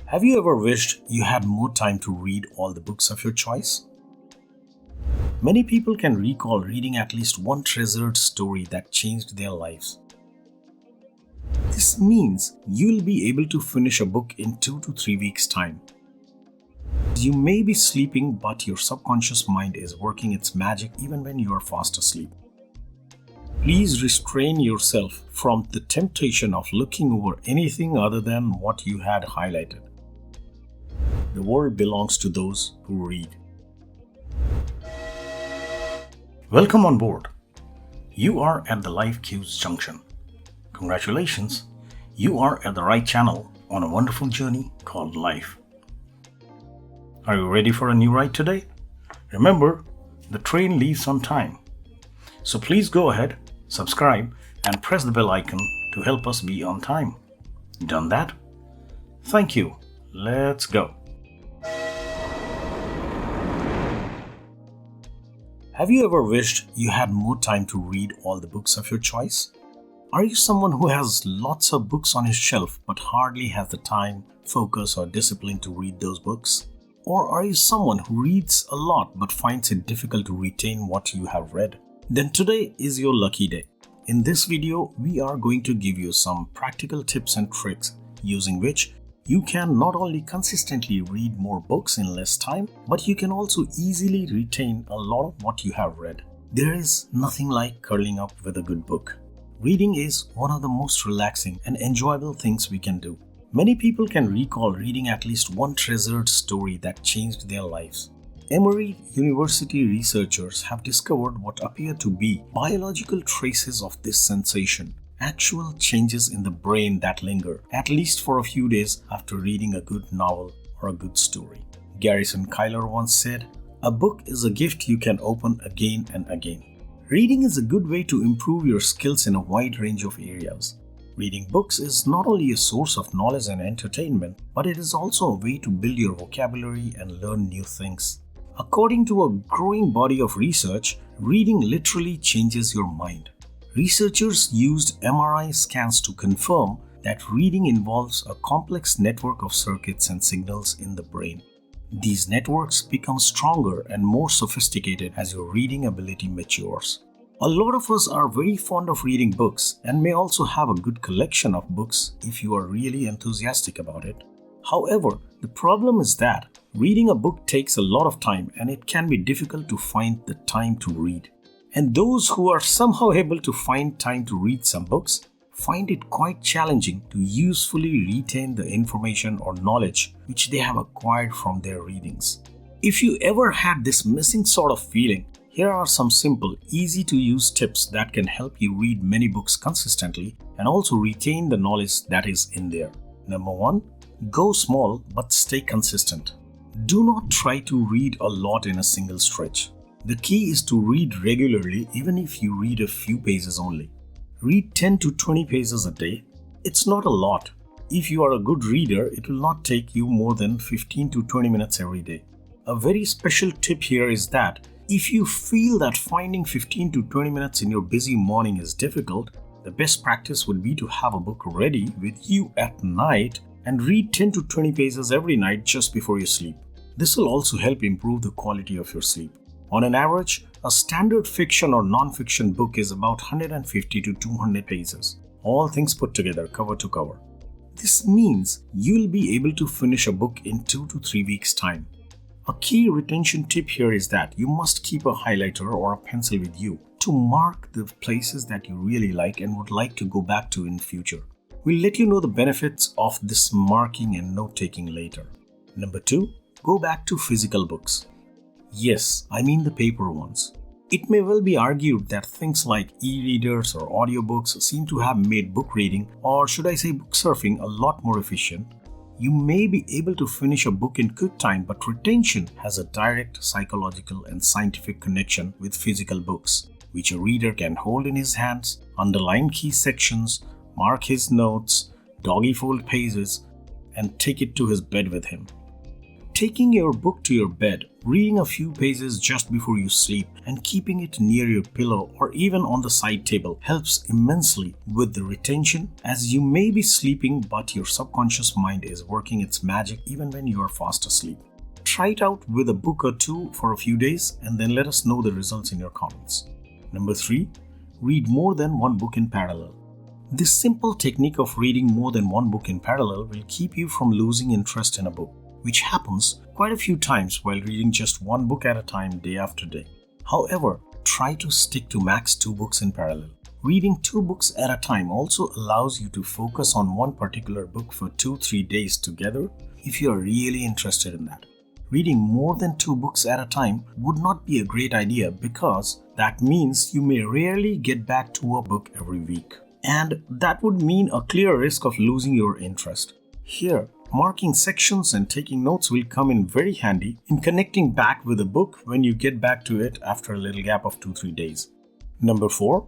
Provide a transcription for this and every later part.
Have you ever wished you had more time to read all the books of your choice? Many people can recall reading at least one treasured story that changed their lives. This means you'll be able to finish a book in 2 to 3 weeks' time. You may be sleeping, but your subconscious mind is working its magic even when you are fast asleep. Please restrain yourself from the temptation of looking over anything other than what you had highlighted. The world belongs to those who read. Welcome on board. You are at the Life Cues Junction. Congratulations, you are at the right channel on a wonderful journey called life. Are you ready for a new ride today? Remember, the train leaves on time. So please go ahead, subscribe, and press the bell icon to help us be on time. Done that? Thank you. Let's go. Have you ever wished you had more time to read all the books of your choice? Are you someone who has lots of books on his shelf but hardly has the time, focus, or discipline to read those books? Or are you someone who reads a lot but finds it difficult to retain what you have read? Then today is your lucky day. In this video, we are going to give you some practical tips and tricks using which you can not only consistently read more books in less time, but you can also easily retain a lot of what you have read. There is nothing like curling up with a good book. Reading is one of the most relaxing and enjoyable things we can do. Many people can recall reading at least one treasured story that changed their lives. Emory University researchers have discovered what appear to be biological traces of this sensation, actual changes in the brain that linger, at least for a few days after reading a good novel or a good story. Garrison Keillor once said, "A book is a gift you can open again and again." Reading is a good way to improve your skills in a wide range of areas. Reading books is not only a source of knowledge and entertainment, but it is also a way to build your vocabulary and learn new things. According to a growing body of research, reading literally changes your mind. Researchers used MRI scans to confirm that reading involves a complex network of circuits and signals in the brain. These networks become stronger and more sophisticated as your reading ability matures. A lot of us are very fond of reading books and may also have a good collection of books if you are really enthusiastic about it. However, the problem is that reading a book takes a lot of time and it can be difficult to find the time to read. And those who are somehow able to find time to read some books find it quite challenging to usefully retain the information or knowledge which they have acquired from their readings. If you ever had this missing sort of feeling, here are some simple, easy-to-use tips that can help you read many books consistently and also retain the knowledge that is in there. Number 1. Go small but stay consistent. Do not try to read a lot in a single stretch. The key is to read regularly even if you read a few pages only. Read 10 to 20 pages a day. It's not a lot. If you are a good reader, it will not take you more than 15 to 20 minutes every day. A very special tip here is that if you feel that finding 15 to 20 minutes in your busy morning is difficult, the best practice would be to have a book ready with you at night and read 10 to 20 pages every night just before you sleep. This will also help improve the quality of your sleep. On an average, a standard fiction or non-fiction book is about 150 to 200 pages, all things put together, cover to cover. This means you'll be able to finish a book in 2 to 3 weeks' time. A key retention tip here is that you must keep a highlighter or a pencil with you to mark the places that you really like and would like to go back to in future. We'll let you know the benefits of this marking and note-taking later. Number 2. Go back to physical books. Yes, I mean the paper ones. It may well be argued that things like e-readers or audiobooks seem to have made book reading, or should I say book surfing, a lot more efficient. You may be able to finish a book in quick time, but retention has a direct psychological and scientific connection with physical books, which a reader can hold in his hands, underline key sections, mark his notes, doggy fold pages, and take it to his bed with him. Taking your book to your bed, reading a few pages just before you sleep, and keeping it near your pillow or even on the side table helps immensely with the retention, as you may be sleeping but your subconscious mind is working its magic even when you are fast asleep. Try it out with a book or two for a few days and then let us know the results in your comments. Number 3. Read more than one book in parallel. This simple technique of reading more than one book in parallel will keep you from losing interest in a book, which happens quite a few times while reading just one book at a time day after day. However, try to stick to max 2 books in parallel. Reading 2 books at a time also allows you to focus on one particular book for 2-3 days together if you are really interested in that. Reading more than 2 books at a time would not be a great idea because that means you may rarely get back to a book every week. And that would mean a clear risk of losing your interest. Here, marking sections and taking notes will come in very handy in connecting back with a book when you get back to it after a little gap of 2-3 days. Number 4.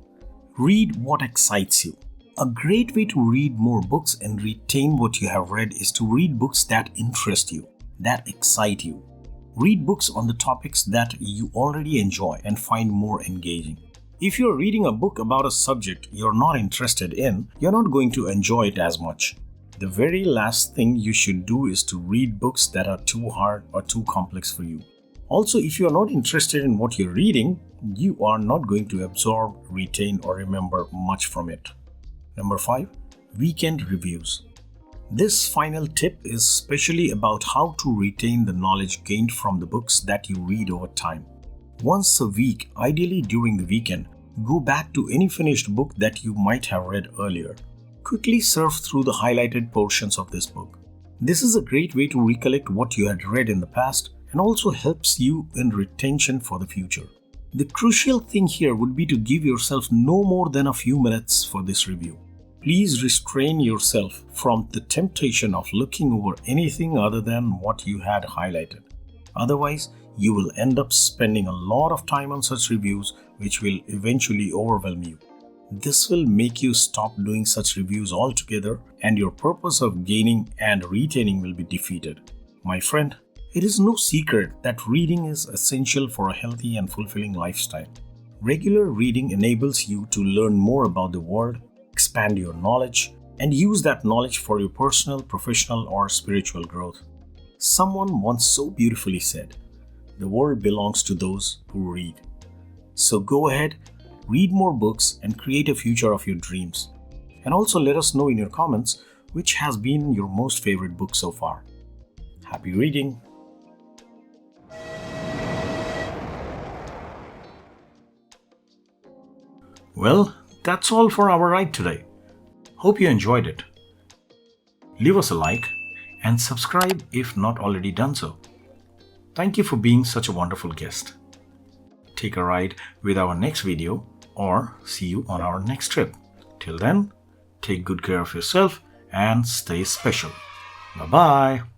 Read what excites you. A great way to read more books and retain what you have read is to read books that interest you, that excite you. Read books on the topics that you already enjoy and find more engaging. If you're reading a book about a subject you're not interested in, you're not going to enjoy it as much. The very last thing you should do is to read books that are too hard or too complex for you. Also, if you're not interested in what you're reading, you are not going to absorb, retain, or remember much from it. Number 5. Weekend reviews. This final tip is specially about how to retain the knowledge gained from the books that you read over time. Once a week, ideally during the weekend, go back to any finished book that you might have read earlier. Quickly surf through the highlighted portions of this book. This is a great way to recollect what you had read in the past and also helps you in retention for the future. The crucial thing here would be to give yourself no more than a few minutes for this review. Please restrain yourself from the temptation of looking over anything other than what you had highlighted. Otherwise, you will end up spending a lot of time on such reviews, which will eventually overwhelm you. This will make you stop doing such reviews altogether, and your purpose of gaining and retaining will be defeated. My friend, it is no secret that reading is essential for a healthy and fulfilling lifestyle. Regular reading enables you to learn more about the world, expand your knowledge, and use that knowledge for your personal, professional, or spiritual growth. Someone once so beautifully said, "The world belongs to those who read." So go ahead, read more books and create a future of your dreams. And also let us know in your comments which has been your most favorite book so far. Happy reading! Well, that's all for our ride today. Hope you enjoyed it. Leave us a like and subscribe if not already done so. Thank you for being such a wonderful guest. Take a ride with our next video or see you on our next trip. Till then, take good care of yourself and stay special. Bye-bye.